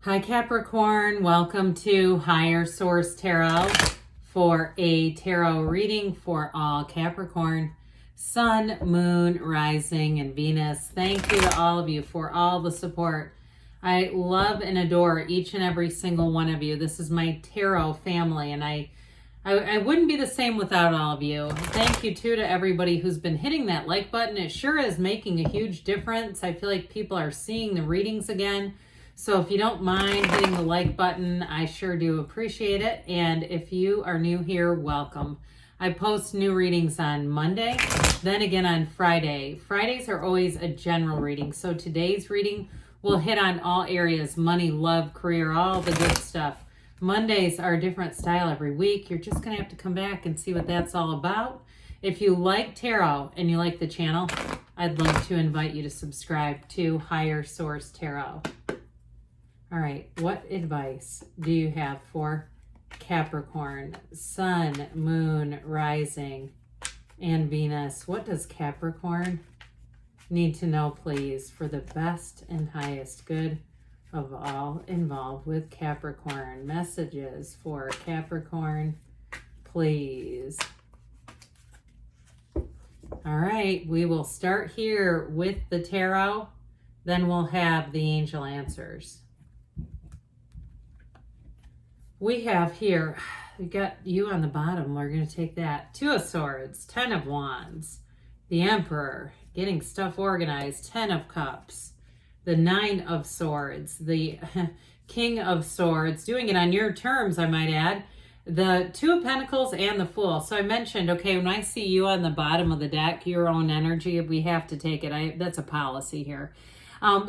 Hi Capricorn, welcome to Higher Source Tarot for a tarot reading for all Capricorn, Sun, Moon, Rising, and Venus. Thank you to all of you for all the support. I love and adore each and every single one of you. This is my tarot family, and I wouldn't be the same without all of you. Thank you too to everybody who's been hitting that like button. It sure is making a huge difference. I feel like people are seeing the readings again. So if you don't mind hitting the like button, I sure do appreciate it. And if you are new here, welcome. I post new readings on Monday, then again on Friday. Fridays are always a general reading. So today's reading will hit on all areas: money, love, career, all the good stuff. Mondays are a different style every week. You're just going to have to come back and see what that's all about. If you like tarot and you like the channel, I'd love to invite you to subscribe to Higher Source Tarot. All right, what advice do you have for Capricorn, Sun, Moon, Rising, and Venus? What does Capricorn need to know, please, for the best and highest good of all involved with Capricorn? Messages for Capricorn, please. All right, we will start here with the tarot, then we'll have the angel answers. We have here, we got you on the bottom. We're going to take that. 2 of Swords, 10 of Wands, the Emperor, getting stuff organized, 10 of Cups, the 9 of Swords, the King of Swords, doing it on your terms, I might add, the 2 of Pentacles, and the Fool. So I mentioned, okay, when I see you on the bottom of the deck, your own energy, we have to take it. That's a policy here.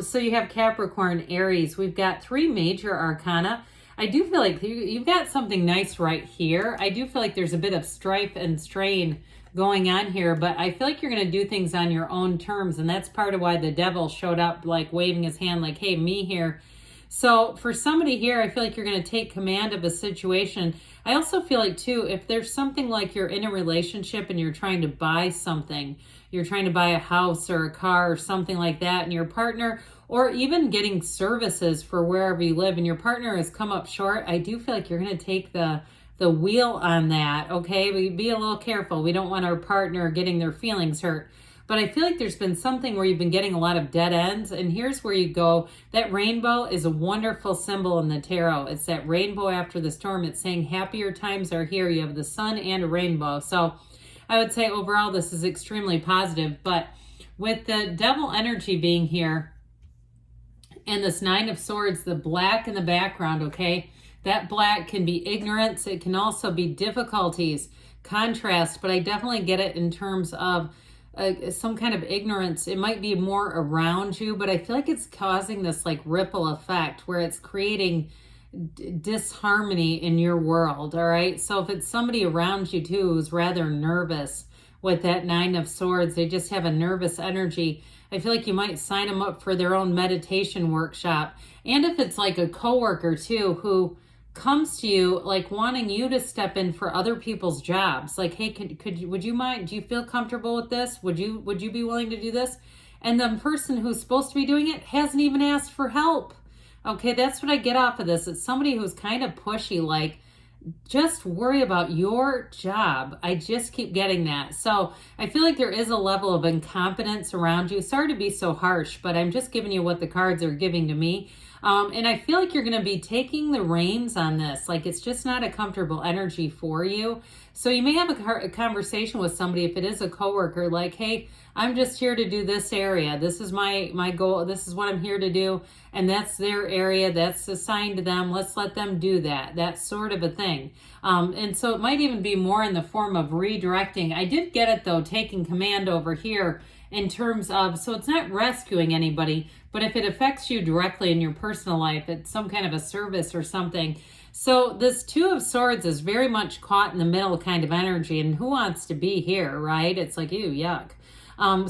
So you have Capricorn, Aries. We've got 3 major arcana. I do feel like you've got something nice right here. I do feel like there's a bit of strife and strain going on here, but I feel like you're going to do things on your own terms, and that's part of why the devil showed up, like waving his hand like, hey, me here. So for somebody here, I feel like you're going to take command of a situation. I also feel like, too, if there's something like you're in a relationship and you're trying to buy something, you're trying to buy a house or a car or something like that, and your partner, or even getting services for wherever you live, and your partner has come up short, I do feel like you're going to take the wheel on that, okay? We be a little careful. We don't want our partner getting their feelings hurt. But I feel like there's been something where you've been getting a lot of dead ends, and here's where you go. That rainbow is a wonderful symbol in the tarot. It's that rainbow after the storm. It's saying happier times are here. You have the sun and a rainbow. So I would say overall this is extremely positive. But with the devil energy being here and this 9 of Swords, the black in the background, okay? That black can be ignorance. It can also be difficulties, contrast, but I definitely get it in terms of some kind of ignorance. It might be more around you, but I feel like it's causing this like ripple effect where it's creating disharmony in your world, all right? So if it's somebody around you too who's rather nervous with that 9 of Swords, they just have a nervous energy, I feel like you might sign them up for their own meditation workshop. And if it's like a coworker too who comes to you like wanting you to step in for other people's jobs, like, hey, would you mind, do you feel comfortable with this, would you be willing to do this? And the person who's supposed to be doing it hasn't even asked for help. Okay, that's what I get off of this. It's somebody who's kind of pushy, like, just worry about your job. I just keep getting that. So I feel like there is a level of incompetence around you. Sorry to be so harsh, but I'm just giving you what the cards are giving to me. And I feel like you're going to be taking the reins on this. Like, it's just not a comfortable energy for you. So you may have a conversation with somebody, if it is a coworker, like, hey, I'm just here to do this area. This is my goal. This is what I'm here to do. And that's their area. That's assigned to them. Let's let them do that. That sort of a thing. And so it might even be more in the form of redirecting. I did get it, though, taking command over here in terms of, so it's not rescuing anybody, but if it affects you directly in your personal life, it's some kind of a service or something. So this 2 of Swords is very much caught in the middle kind of energy, and who wants to be here, right? It's like, ew, yuck.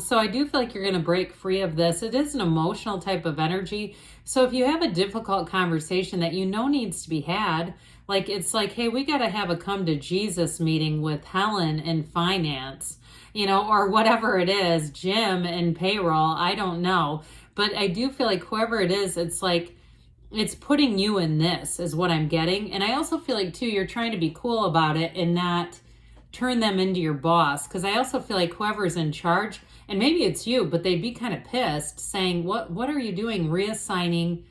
So I do feel like you're going to break free of this. It is an emotional type of energy. So if you have a difficult conversation that you know needs to be had, like, it's like, hey, we got to have a come to Jesus meeting with Helen in finance, you know, or whatever it is, Jim in payroll, I don't know. But I do feel like whoever it is, it's like, it's putting you in this is what I'm getting. And I also feel like too, you're trying to be cool about it and not turn them into your boss. Cause I also feel like whoever's in charge, and maybe it's you, but they'd be kind of pissed saying, what are you doing reassigning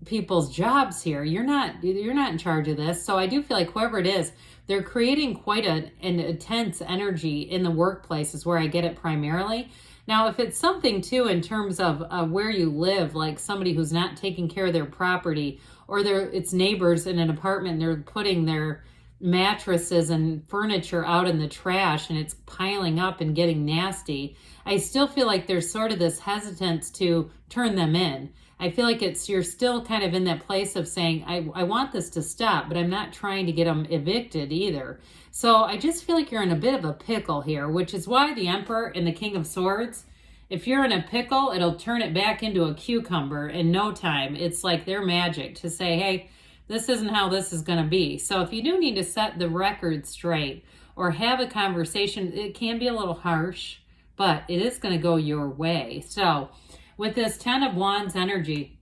people's jobs here? You're not in charge of this. So I do feel like whoever it is, they're creating quite an intense energy in the workplace is where I get it primarily. Now, if it's something too in terms of where you live, like somebody who's not taking care of their property, or it's neighbors in an apartment, they're putting their mattresses and furniture out in the trash and it's piling up and getting nasty, I still feel like there's sort of this hesitance to turn them in. I feel like you're still kind of in that place of saying, I want this to stop, but I'm not trying to get them evicted either. So I just feel like you're in a bit of a pickle here, which is why the Emperor and the King of Swords, if you're in a pickle, it'll turn it back into a cucumber in no time. It's like their magic to say, hey, this isn't how this is going to be. So if you do need to set the record straight or have a conversation, it can be a little harsh, but it is going to go your way. So with this 10 of Wands energy,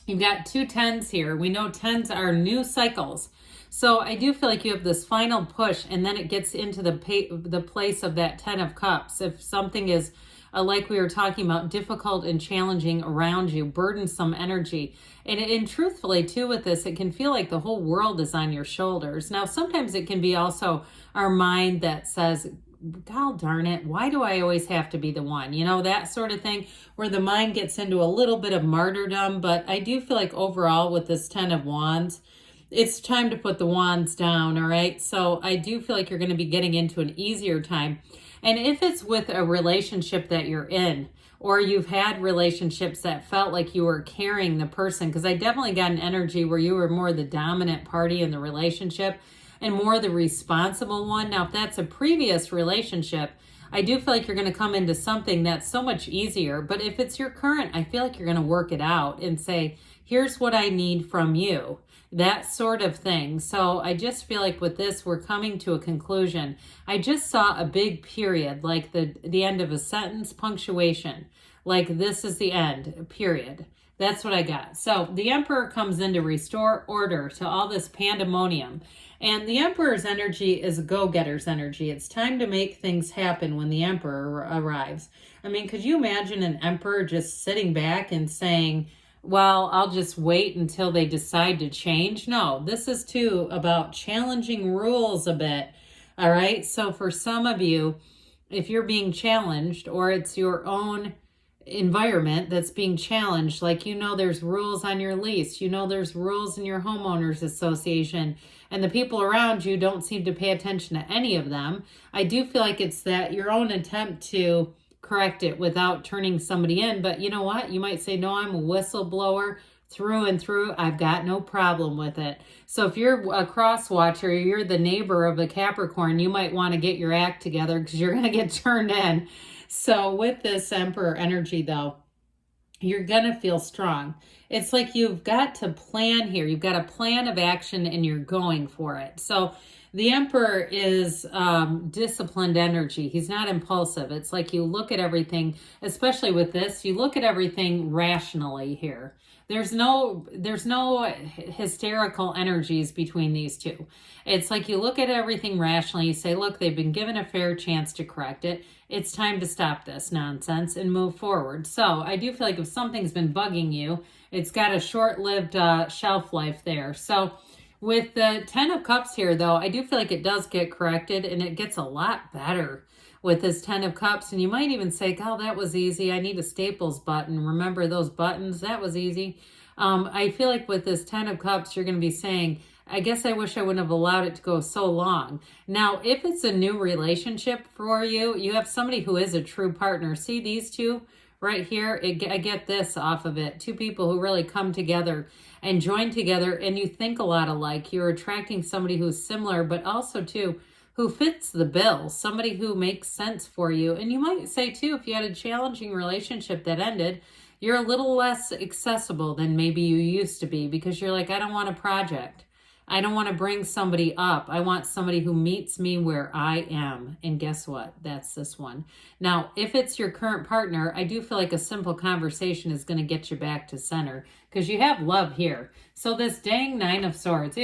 you've got 2 10s here. We know 10s are new cycles. So I do feel like you have this final push and then it gets into the place of that 10 of Cups. If something is, like we were talking about, difficult and challenging around you, burdensome energy. And truthfully too with this, it can feel like the whole world is on your shoulders. Now, sometimes it can be also our mind that says, God darn it, why do I always have to be the one? You know, that sort of thing where the mind gets into a little bit of martyrdom. But I do feel like overall with this 10 of Wands, it's time to put the wands down, all right? So I do feel like you're going to be getting into an easier time. And if it's with a relationship that you're in, or you've had relationships that felt like you were carrying the person, because I definitely got an energy where you were more the dominant party in the relationship and more the responsible one. Now, if that's a previous relationship, I do feel like you're going to come into something that's so much easier. But if it's your current, I feel like you're going to work it out and say, here's what I need from you. That sort of thing. So I just feel like with this, we're coming to a conclusion. I just saw a big period, like the end of a sentence, punctuation. Like this is the end, period. That's what I got. So the Emperor comes in to restore order to all this pandemonium. And the Emperor's energy is a go-getter's energy. It's time to make things happen when the Emperor arrives. I mean, could you imagine an Emperor just sitting back and saying, well, I'll just wait until they decide to change? No, this is too about challenging rules a bit. All right. So for some of you, if you're being challenged or it's your own environment that's being challenged, like, you know, there's rules on your lease, you know, there's rules in your homeowners association, and the people around you don't seem to pay attention to any of them. I do feel like it's that your own attempt to correct it without turning somebody in. But you know what? You might say, no, I'm a whistleblower through and through. I've got no problem with it. So if you're a cross watcher, you're the neighbor of a Capricorn, you might want to get your act together because you're going to get turned in. So with this Emperor energy though, you're going to feel strong. It's like you've got to plan here. You've got a plan of action and you're going for it. So the Emperor is disciplined energy. He's not impulsive. It's like you look at everything, especially with this, you look at everything rationally here. There's no hysterical energies between these two. It's like you look at everything rationally. You say, look, they've been given a fair chance to correct it. It's time to stop this nonsense and move forward. So I do feel like if something's been bugging you, it's got a short-lived shelf life there. So with the 10 of Cups here, though, I do feel like it does get corrected and it gets a lot better with this 10 of Cups. And you might even say, oh, that was easy. I need a Staples button. Remember those buttons? That was easy. I feel like with this 10 of Cups, you're going to be saying, I guess I wish I wouldn't have allowed it to go so long. Now, if it's a new relationship for you, you have somebody who is a true partner. See these two right here? I get this off of it. Two people who really come together and join together, and you think a lot alike. You're attracting somebody who's similar, but also too, who fits the bill, somebody who makes sense for you. And you might say too, if you had a challenging relationship that ended, you're a little less accessible than maybe you used to be because you're like, I don't want a project. I don't want to bring somebody up. I want somebody who meets me where I am. And guess what? That's this one. Now, if it's your current partner, I do feel like a simple conversation is going to get you back to center because you have love here. So this dang Nine of Swords,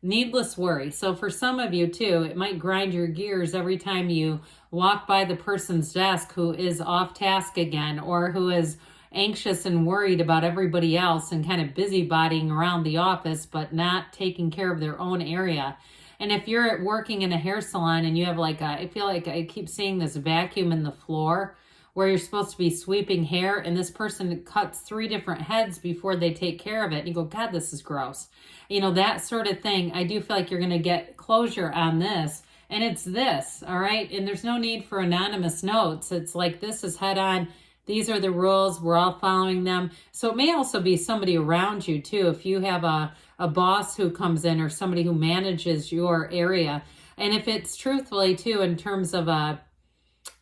needless worry. So for some of you too, it might grind your gears every time you walk by the person's desk who is off task again, or who is anxious and worried about everybody else and kind of busybodying around the office, but not taking care of their own area. And if you're working in a hair salon and you have like I feel like I keep seeing this vacuum in the floor where you're supposed to be sweeping hair, and this person cuts 3 different heads before they take care of it. And you go, God, this is gross. You know, that sort of thing. I do feel like you're going to get closure on this. And it's this, all right? And there's no need for anonymous notes. It's like, this is head on. These are the rules. We're all following them. So it may also be somebody around you too. If you have a boss who comes in or somebody who manages your area. And if it's truthfully too, in terms of a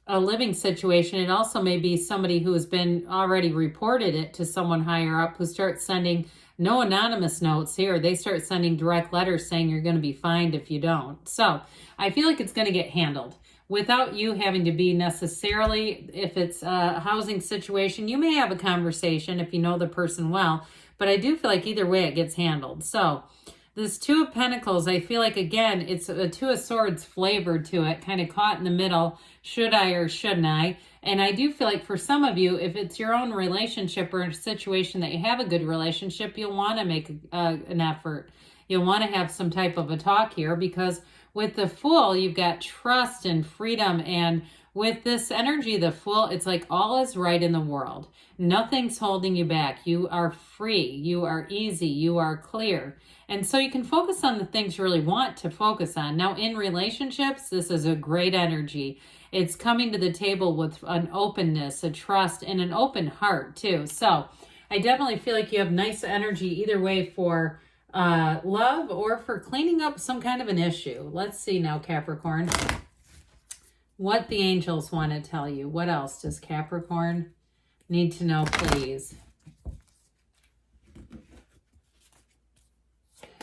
living situation, it also may be somebody who has been already reported it to someone higher up who starts sending no anonymous notes here. They start sending direct letters saying you're going to be fined if you don't. So I feel like it's going to get handled without you having to be necessarily, if it's a housing situation, you may have a conversation if you know the person well, but I do feel like either way it gets handled. So this Two of Pentacles, I feel like, again, it's a Two of Swords flavor to it, kind of caught in the middle. Should I or shouldn't I? And I do feel like for some of you, if it's your own relationship or a situation that you have a good relationship, you'll want to make an effort. You'll want to have some type of a talk here, because with the Fool, you've got trust and freedom. And with this energy, the Fool, it's like all is right in the world. Nothing's holding you back. You are free. You are easy. You are clear. And so you can focus on the things you really want to focus on. Now, in relationships, this is a great energy. It's coming to the table with an openness, a trust, and an open heart, too. So I definitely feel like you have nice energy either way for love or for cleaning up some kind of an issue. Let's see now, Capricorn, what the angels want to tell you. What else does Capricorn need to know, please?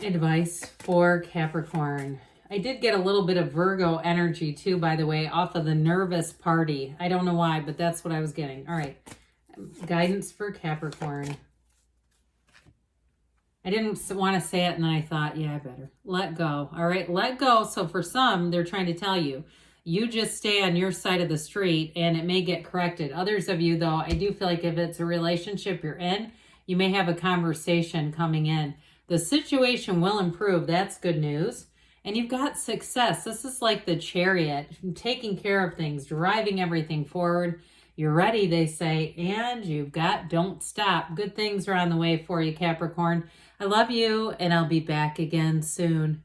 Advice for Capricorn. I did get a little bit of Virgo energy too, by the way, off of the nervous party. I don't know why, but that's what I was getting. All right. Guidance for Capricorn. I didn't want to say it, and then I thought, yeah, I better. Let go. All right, let go. So for some, they're trying to tell you, you just stay on your side of the street, and it may get corrected. Others of you, though, I do feel like if it's a relationship you're in, you may have a conversation coming in. The situation will improve. That's good news. And you've got success. This is like the Chariot, taking care of things, driving everything forward. You're ready, they say, and you've got don't stop. Good things are on the way for you, Capricorn. I love you, and I'll be back again soon.